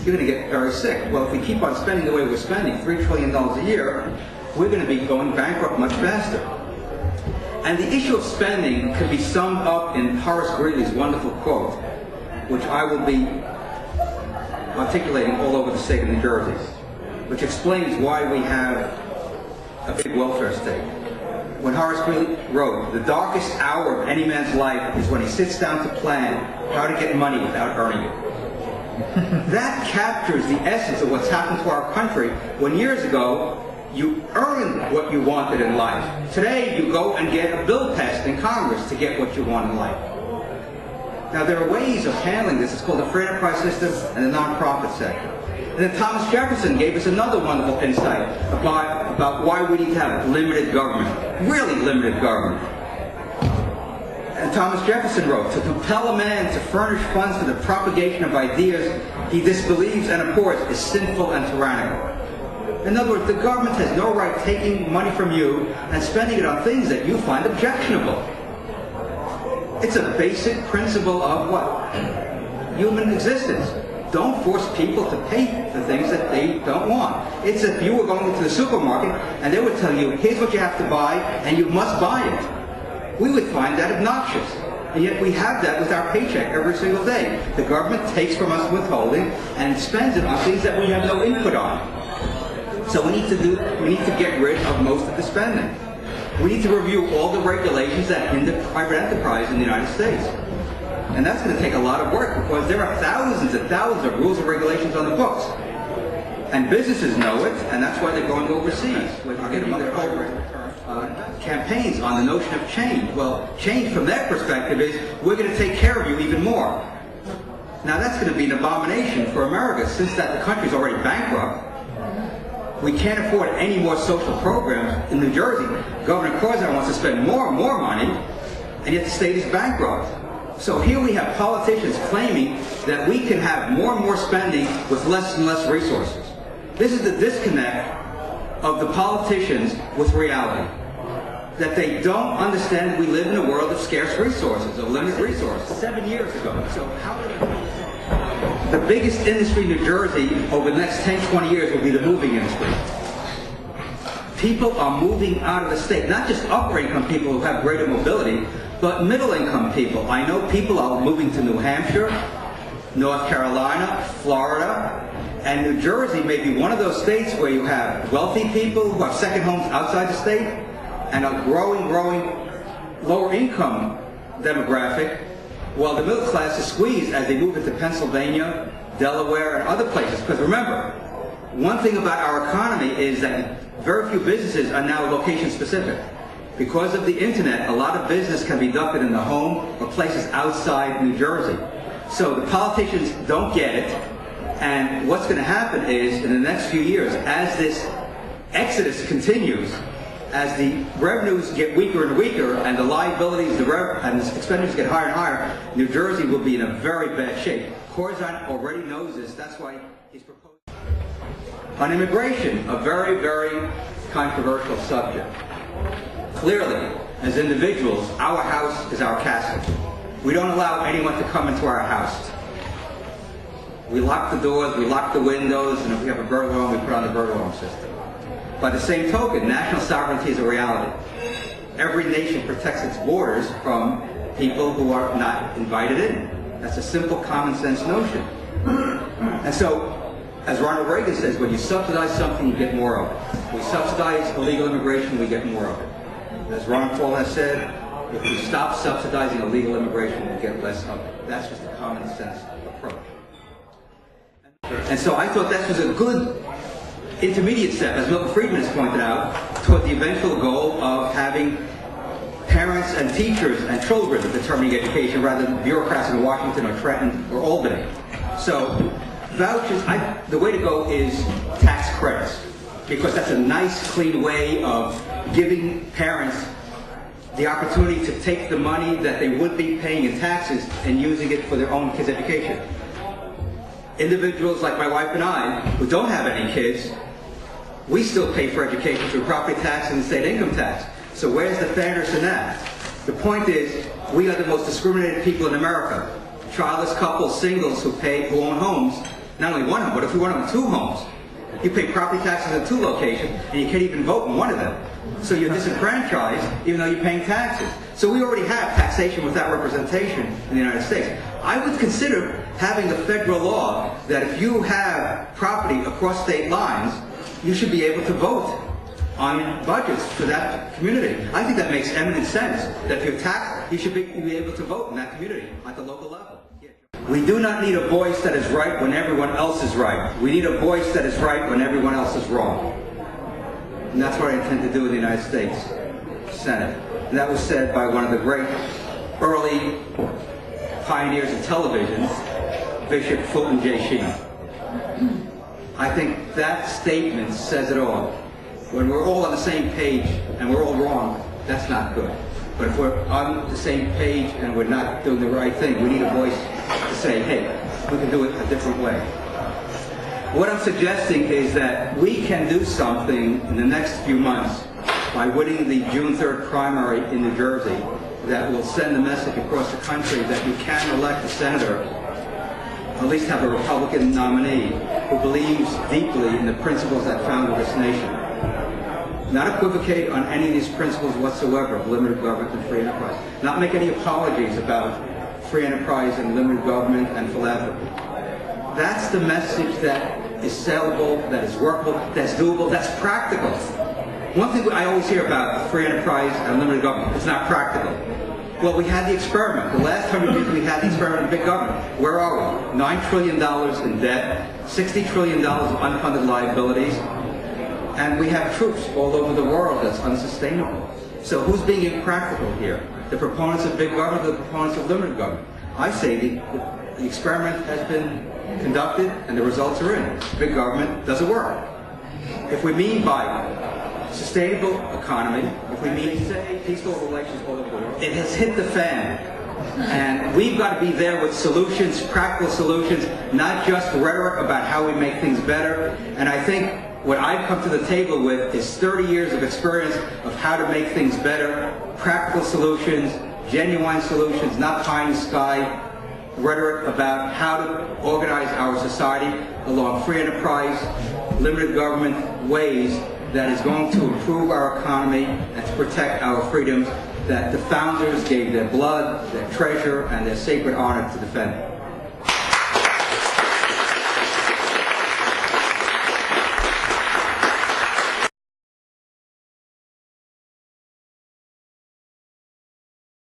you're going to get very sick. Well, if we keep on spending the way we're spending, $3 trillion a year, we're going to be going bankrupt much faster. And the issue of spending can be summed up in Horace Greeley's wonderful quote, which I will be articulating all over the state of New Jersey, which explains why we have a big welfare state. When Horace Greeley wrote, "The darkest hour of any man's life is when he sits down to plan how to get money without earning it." That captures the essence of what's happened to our country when years ago you earned what you wanted in life. Today you go and get a bill passed in Congress to get what you want in life. Now there are ways of handling this. It's called the free enterprise system and the nonprofit sector. And then Thomas Jefferson gave us another wonderful insight about why we need to have limited government, really limited government. And Thomas Jefferson wrote, "To compel a man to furnish funds for the propagation of ideas he disbelieves and abhors is sinful and tyrannical." In other words, the government has no right taking money from you and spending it on things that you find objectionable. It's a basic principle of what? Human existence. Don't force people to pay for things that they don't want. It's if you were going to the supermarket and they would tell you, here's what you have to buy and you must buy it. We would find that obnoxious. And yet we have that with our paycheck every single day. The government takes from us withholding and spends it on things that we have no input on. So we need to get rid of most of the spending. We need to review all the regulations that hinder private enterprise in the United States. And that's going to take a lot of work because there are thousands and thousands of rules and regulations on the books. And businesses know it, and that's why they're going overseas. We're getting other campaigns on the notion of change. Well, change from their perspective is, we're going to take care of you even more. Now that's going to be an abomination for America, since that the country's already bankrupt. We can't afford any more social programs in New Jersey. Governor Corzine wants to spend more and more money, and yet the state is bankrupt. So here we have politicians claiming that we can have more and more spending with less and less resources. This is the disconnect of the politicians with reality. That they don't understand that we live in a world of scarce resources, of limited resources. 7 years ago. So how the biggest industry in New Jersey over the next 10, 20 years will be the moving industry. People are moving out of the state, not just upper income people who have greater mobility, but middle income people. I know people are moving to New Hampshire, North Carolina, Florida, and New Jersey may be one of those states where you have wealthy people who have second homes outside the state and a growing lower income demographic, while the middle class is squeezed as they move into Pennsylvania, Delaware, and other places. Because remember, one thing about our economy is that very few businesses are now location specific. Because of the internet, a lot of business can be conducted in the home or places outside New Jersey. So the politicians don't get it, and what's going to happen is, in the next few years, as this exodus continues, as the revenues get weaker and weaker, and the liabilities and the expenditures get higher and higher, New Jersey will be in a very bad shape. Corzine already knows this. That's why he's proposing. On immigration, a very, very controversial subject. Clearly, as individuals, our house is our castle. We don't allow anyone to come into our house. We lock the doors, we lock the windows, and if we have a burglar alarm, we put on the burglar alarm system. By the same token, national sovereignty is a reality. Every nation protects its borders from people who are not invited in. That's a simple common sense notion. And so, as Ronald Reagan says, when you subsidize something, you get more of it. We subsidize illegal immigration, we get more of it. As Ron Paul has said, if we stop subsidizing illegal immigration, we'll get less of it. That's just a common sense approach. And so I thought that was a good intermediate step, as Milton Friedman has pointed out, toward the eventual goal of having parents and teachers and children determining education rather than bureaucrats in Washington or Trenton or Albany. So vouchers, the way to go is tax credits, because that's a nice, clean way of giving parents the opportunity to take the money that they would be paying in taxes and using it for their own kids' education. Individuals like my wife and I, who don't have any kids, we still pay for education through property tax and state income tax. So where's the fairness in that? The point is, we are the most discriminated people in America. Childless couples, singles who own homes, not only one home, but if you want to own two homes, you pay property taxes in two locations, and you can't even vote in one of them. So you're disenfranchised, even though you're paying taxes. So we already have taxation without representation in the United States. I would consider having a federal law that if you have property across state lines, you should be able to vote on budgets for that community. I think that makes eminent sense, that if you're taxed, you should be able to vote in that community at the local level. We do not need a voice that is right when everyone else is right. We need a voice that is right when everyone else is wrong. And that's what I intend to do in the United States Senate. And that was said by one of the great early pioneers of television, Bishop Fulton J. Sheen. I think that statement says it all. When we're all on the same page and we're all wrong, that's not good. But if we're on the same page and we're not doing the right thing, we need a voice to say, hey, we can do it a different way. What I'm suggesting is that we can do something in the next few months by winning the June 3rd primary in New Jersey that will send a message across the country that you can elect a senator, at least have a Republican nominee who believes deeply in the principles that founded this nation. Not equivocate on any of these principles whatsoever of limited government and free enterprise. Not make any apologies about free enterprise and limited government and philanthropy. That's the message that is sellable, that is workable, that's doable, that's practical. One thing I always hear about free enterprise and limited government, it's not practical. Well, we had the experiment. The last 100 years we had the experiment of big government. Where are we? $9 trillion in debt, $60 trillion of unfunded liabilities, and we have troops all over the world. That's unsustainable. So who's being impractical here? The proponents of big government or the proponents of limited government? I say the experiment has been conducted and the results are in. Big government doesn't work. If we mean by sustainable economy, if we mean say peaceful relations all over the world, it has hit the fan. And we've got to be there with solutions, practical solutions, not just rhetoric about how we make things better. And I think what I've come to the table with is 30 years of experience of how to make things better, practical solutions, genuine solutions, not pie in the sky rhetoric about how to organize our society along free enterprise, limited government ways that is going to improve our economy and to protect our freedoms that the founders gave their blood, their treasure, and their sacred honor to defend.